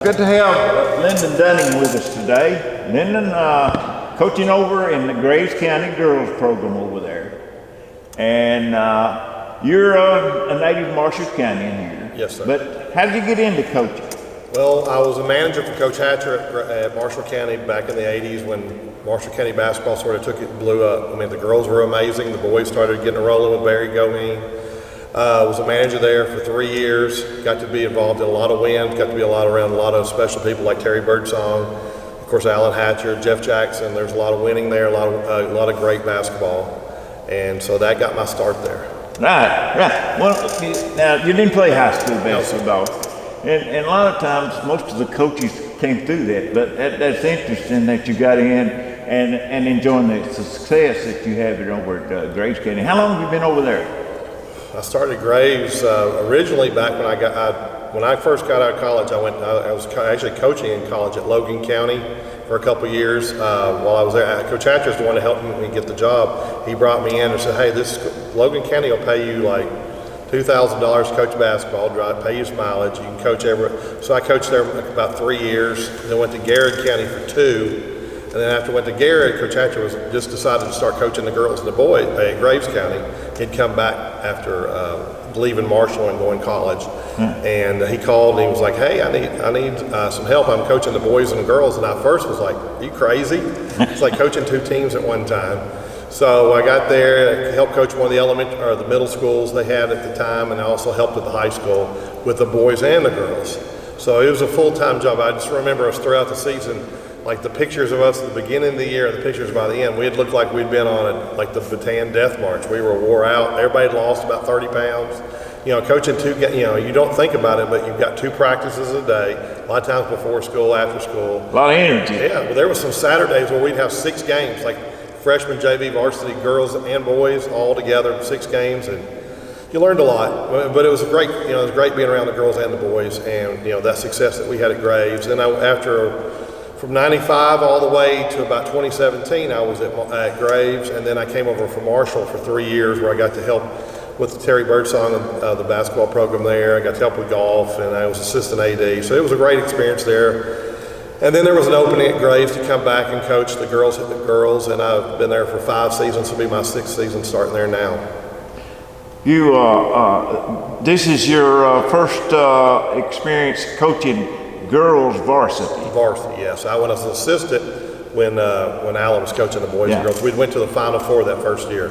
Good to have Lyndon Dunning with us today. Lyndon, coaching over in the Graves County girls program over there. And you're a native of Marshall County in here. Yes, sir. But how did you get into coaching? Well, I was a manager for Coach Hatcher at Marshall County back in the 80s when Marshall County basketball sort of took it and blew up. I mean, the girls were amazing. The boys started getting rolling with Barry Goeen. Was a manager there for 3 years. Got to be involved in a lot of wins. Got to be around a lot of special people like Terry Birdsong, of course Alan Hatcher, Jeff Jackson. There's a lot of winning there, a lot of great basketball, and so that got my start there. Right. Well, now you didn't play high school basketball, and a lot of times most of the coaches came through that. But that's interesting that you got in and enjoying the success that you have over at Graves County. How long have you been over there? I started Graves originally back when I first got out of college. I was actually coaching in college at Logan County for a couple of years. While I was there, Coach Hatcher's the one to help me get the job. He brought me in and said, "Hey, this Logan County will pay you like $2,000 to coach basketball, pay you mileage. You can coach So I coached there about 3 years. Then went to Garrett County for 2. And then after I went to Garrett, Coach Hatcher just decided to start coaching the girls and the boys at Graves County. He'd come back after leaving Marshall and going to college. And he called and he was like, "Hey, I need some help. I'm coaching the boys and girls." And I first was like, "Are you crazy?" It's like coaching 2 teams at one time. So I got there, I helped coach one of the middle schools they had at the time, and I also helped at the high school with the boys and the girls. So it was a full-time job. I just remember us throughout the season, like the pictures of us at the beginning of the year, the pictures by the end, we'd looked like we'd been on like the Bataan Death March. We were wore out. Everybody had lost about 30 pounds. You know, coaching you don't think about it, but you've got 2 practices a day, a lot of times before school, after school. A lot of energy. Yeah, well, there was some Saturdays where we'd have 6 games, like freshman JV varsity girls and boys all together, 6 games, and you learned a lot. But it was great being around the girls and the boys, and that success that we had at Graves. And from 95 all the way to about 2017, I was at Graves, and then I came over from Marshall for 3 years where I got to help with Terry Birdsong and the basketball program there. I got to help with golf, and I was assistant AD. So it was a great experience there. And then there was an opening at Graves to come back and coach the girls at the girls, and I've been there for 5 seasons. It'll be my 6th season starting there now. This is your first experience coaching girls varsity. Varsity, yes. I went as an assistant when Alan was coaching the boys and girls. We went to the Final Four that first year.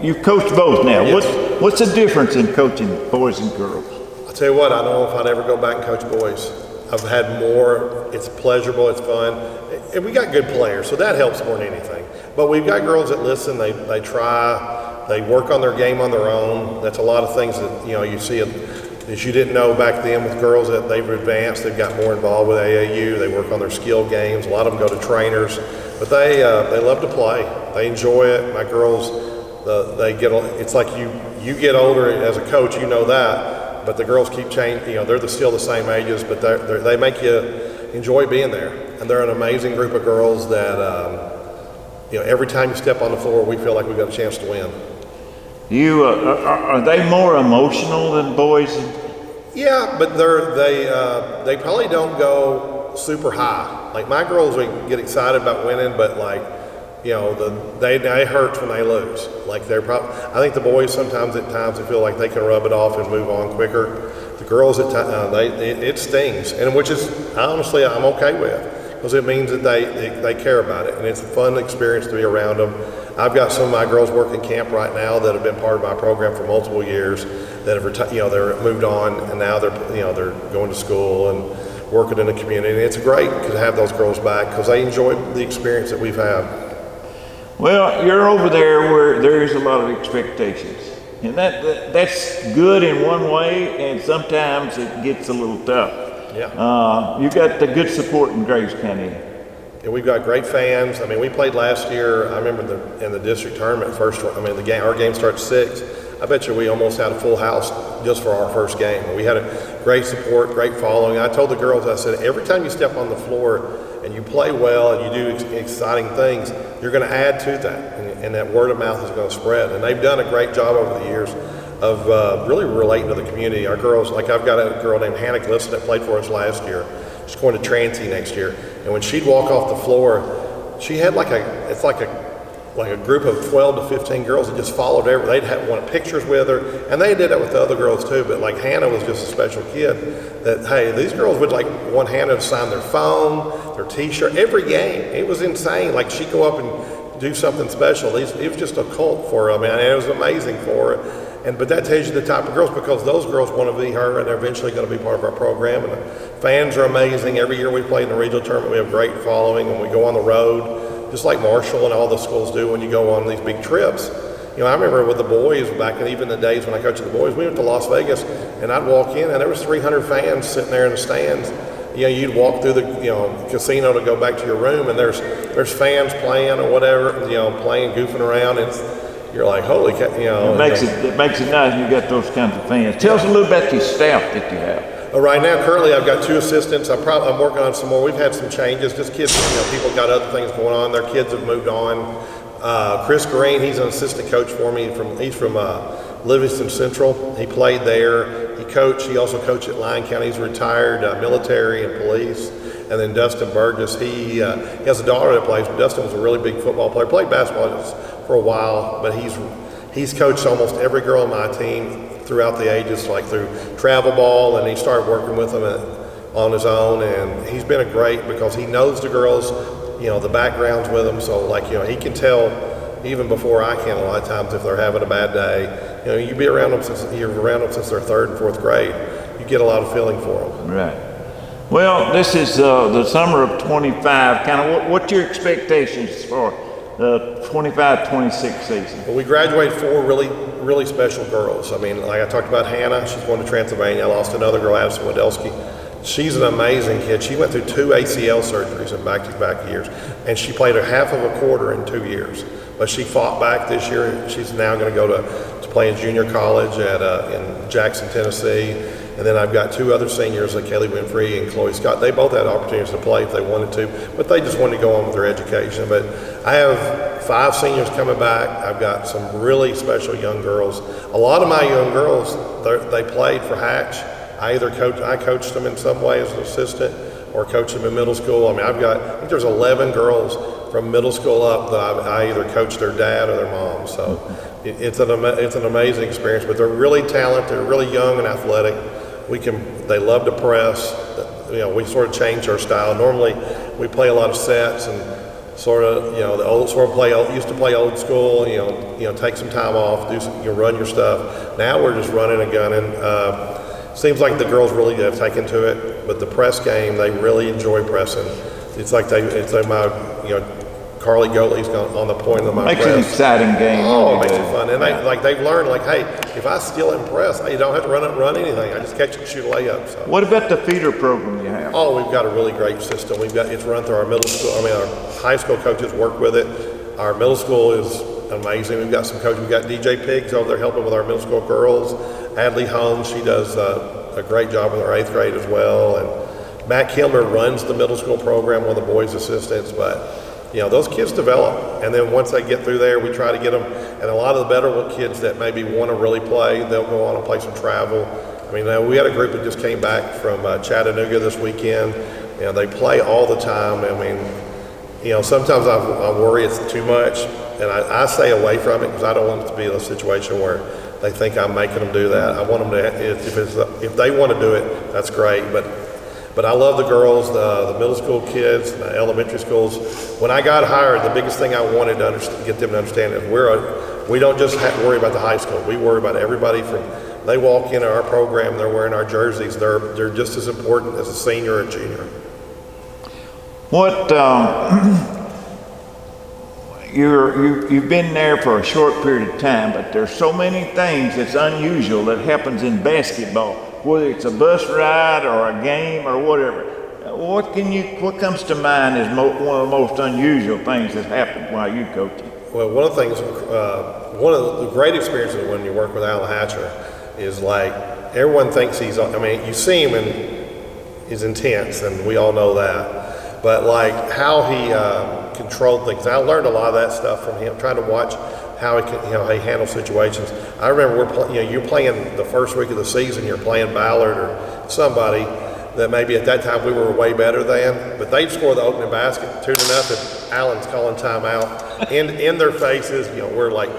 You've coached both now. Yes. What's the difference in coaching boys and girls? I'll tell you what, I don't know if I'd ever go back and coach boys. I've had more, it's pleasurable, it's fun. And we got good players, so that helps more than anything. But we've got girls that listen, they try, they work on their game on their own. That's a lot of things that you see that you didn't know back then with girls, that they've advanced, they've got more involved with AAU, they work on their skill games, a lot of them go to trainers, but they love to play, they enjoy it. My girls, it's like you get older as a coach, you know that, but the girls keep changing, they're still the same ages, but they make you enjoy being there, and they're an amazing group of girls that, every time you step on the floor, we feel like we've got a chance to win. Are they more emotional than boys? Yeah, but they probably don't go super high. Like my girls get excited about winning, but they hurt when they lose. Like I think the boys sometimes at times they feel like they can rub it off and move on quicker. The girls it stings, and which is honestly I'm okay with, because it means that they care about it, and it's a fun experience to be around them. I've got some of my girls working camp right now that have been part of my program for multiple years that have they're moved on, and now they're going to school and working in the community. And it's great to have those girls back because they enjoy the experience that we've had. Well, you're over there where there's a lot of expectations, and that's good in one way, and sometimes it gets a little tough. Yeah. You got the good support in Graves County. And we've got great fans. I mean, we played last year. I remember in the district tournament our game starts 6. I bet you we almost had a full house just for our first game. We had a great support, great following. I told the girls, I said, every time you step on the floor and you play well and you do exciting things, you're going to add to that, and that word of mouth is going to spread. And they've done a great job over the years. really relating to the community. Our girls, like I've got a girl named Hannah Glisson that played for us last year. She's going to Transy next year, and when she'd walk off the floor, she had like a group of 12 to 15 girls that just followed her. They'd want pictures with her, and they did that with the other girls too. But like Hannah was just a special kid. That hey, these girls would like want Hannah to sign their phone, their T-shirt, every game. It was insane. Like she'd go up and do something special. It was just a cult for her. I mean, and it was amazing for her. But that tells you the type of girls, because those girls want to be her, and they're eventually going to be part of our program. And the fans are amazing. Every year we play in the regional tournament, we have great following, and we go on the road, just like Marshall and all the schools do when you go on these big trips. You know, I remember with the boys back in even the days when I coached the boys, we went to Las Vegas, and I'd walk in, and there was 300 fans sitting there in the stands. You know, you'd walk through the casino to go back to your room, and there's fans playing or whatever, playing, goofing around. You're like, holy cow, It makes it nice when you got those kinds of fans. Tell us a little about your staff that you have. Right now, currently, I've got 2 assistants. I'm working on some more. We've had some changes. Just kids, people got other things going on. Their kids have moved on. Chris Green, he's an assistant coach for me. He's from Livingston Central. He played there. He also coached at Lyon County. He's retired military and police. And then Dustin Burgess, he has a daughter that plays, but Dustin was a really big football player. Played basketball for a while, but he's coached almost every girl on my team throughout the ages, like through travel ball, and he started working with them on his own. And he's been great because he knows the girls, the backgrounds with them. So he can tell even before I can a lot of times if they're having a bad day. You're around them since they're 3rd and 4th grade. You get a lot of feeling for them. Right. Well, this is the summer of 25. Kind of what's your expectations for the 25-26 season? Well, we graduated 4 really, really special girls. I mean, like I talked about Hannah, she's going to Transylvania. I lost another girl, Addison Wadelski. She's an amazing kid. She went through 2 ACL surgeries in back-to-back years, and she played a half of a quarter in 2 years. But she fought back this year. She's now going to go to play in junior college in Jackson, Tennessee. And then I've got 2 other seniors, like Kelly Winfrey and Chloe Scott. They both had opportunities to play if they wanted to, but they just wanted to go on with their education. But I have 5 seniors coming back. I've got some really special young girls. A lot of my young girls, they played for Hatch. I coached them in some way as an assistant or coached them in middle school. I mean, I think there's 11 girls from middle school up that I either coached their dad or their mom. So it's an amazing experience, but they're really talented, they're really young and athletic. They love to press. We sort of changed our style. Normally, we play a lot of sets and used to play old school. Take some time off, run your stuff. Now we're just running and gunning. Seems like the girls really have taken to it, but the press game, they really enjoy pressing. It's like Carly Goatley's on the point of my press. Makes an exciting game. Oh, it makes it fun. And they've learned, hey, if I steal and press, you don't have to run anything. I just catch and shoot a layup. So. What about the feeder program you have? Oh, we've got a really great system. It's run through our middle school. Our high school coaches work with it. Our middle school is amazing. We've got some coaches. We've got DJ Pigs over there helping with our middle school girls. Adley Holmes, she does a great job with our 8th grade as well. And Matt Kilmer runs the middle school program, one of the boys' assistants. But those kids develop, and then once they get through there, we try to get them. And a lot of the better kids that maybe want to really play, they'll go on and play some travel. I mean, we had a group that just came back from Chattanooga this weekend. They play all the time. I mean, sometimes I worry it's too much, and I stay away from it because I don't want it to be a situation where they think I'm making them do that. I want them to, if they want to do it, that's great. But I love the girls, the middle school kids, the elementary schools. When I got hired, the biggest thing I wanted to get them to understand is we don't just have to worry about the high school. We worry about everybody they walk into our program, they're wearing our jerseys. They're just as important as a senior or junior. You've been there for a short period of time, but there's so many things that's unusual that happens in basketball. Whether it's a bus ride or a game or whatever, what comes to mind as one of the most unusual things that happened while you coaching? Well, one of the great experiences when you work with Alan Hatcher is everyone thinks you see him and he's intense, and we all know that. But how he controlled things, I learned a lot of that stuff from him, trying to watch how he can, how he handles situations. I remember you're playing the first week of the season, you're playing Ballard or somebody that maybe at that time we were way better than, but they'd score the opening basket 2-0. Allen's calling timeout in their faces. We're like,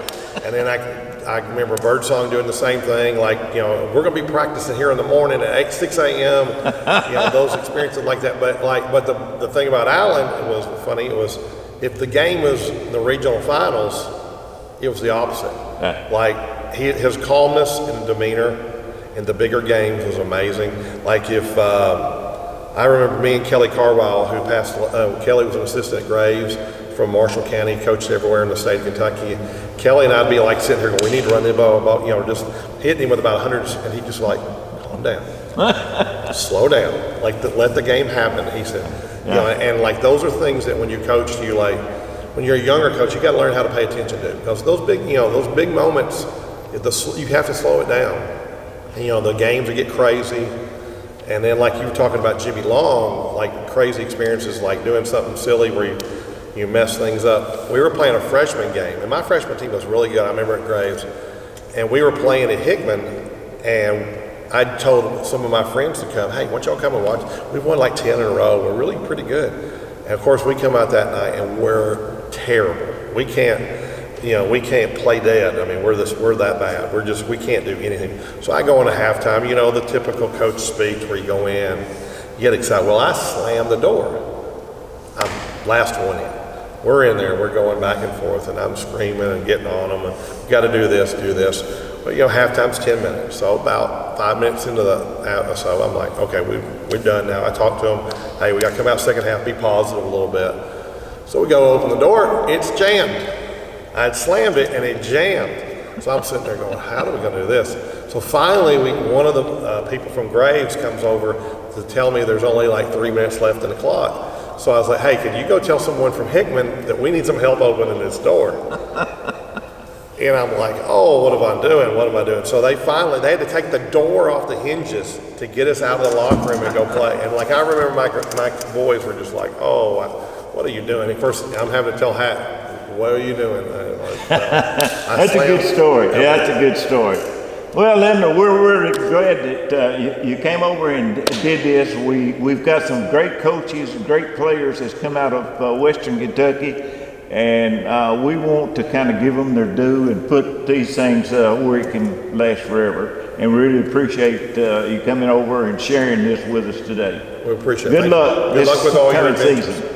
and then I remember Birdsong doing the same thing. Like, we're going to be practicing here in the morning at 6 a.m. Those experiences like that. But the thing about Allen, it was funny. It was if the game was the regional finals, it was the opposite. Like his calmness and demeanor in the bigger games was amazing. Like if I remember me and Kelly Carwile, who passed. Kelly was an assistant at Graves from Marshall County, coached everywhere in the state of Kentucky. Kelly and I'd be like sitting here going, we need to run the ball, just hitting him with about 100, and he'd just like, calm down, slow down, let the game happen. He said, and like those are things that when you coach, you like, when you're a younger coach, you got to learn how to pay attention to, because those big moments, you have to slow it down. The games will get crazy. And then like you were talking about Jimmy Long, like crazy experiences, like doing something silly where you mess things up. We were playing a freshman game, and my freshman team was really good. I remember at Graves, and we were playing at Hickman, and I told some of my friends to come, hey, why don't y'all come and watch? We've won like 10 in a row. We're really pretty good. And of course we come out that night and we're terrible. We can't play dead. I mean, we're that bad. We can't do anything. So I go into halftime, the typical coach speech where you go in, you get excited. Well, I slammed the door. I'm last one in. We're in there, we're going back and forth, and I'm screaming and getting on them, and got to do this. But halftime's 10 minutes. So about 5 minutes into so I'm like, okay, we're done now. I talked to them, hey, we got to come out second half, be positive a little bit. So we go open the door, it's jammed. I'd slammed it and it jammed. So I'm sitting there going, how are we going to do this? So finally, one of the people from Graves comes over to tell me there's only like 3 minutes left in the clock. So I was like, hey, can you go tell someone from Hickman that we need some help opening this door? And I'm like, oh, what am I doing? So they had to take the door off the hinges to get us out of the locker room and go play. And like, I remember my boys were just like, oh, what are you doing? And of course, I'm having to tell Hat, what are you doing? That's a good story. Yeah, that's a good story. Well, Lyndon, we're really glad that you came over and did this. We've got some great coaches, great players that's come out of Western Kentucky, and we want to kind of give them their due and put these things where it can last forever. And we really appreciate you coming over and sharing this with us today. We appreciate it. Good luck. Good luck with all your events. Season.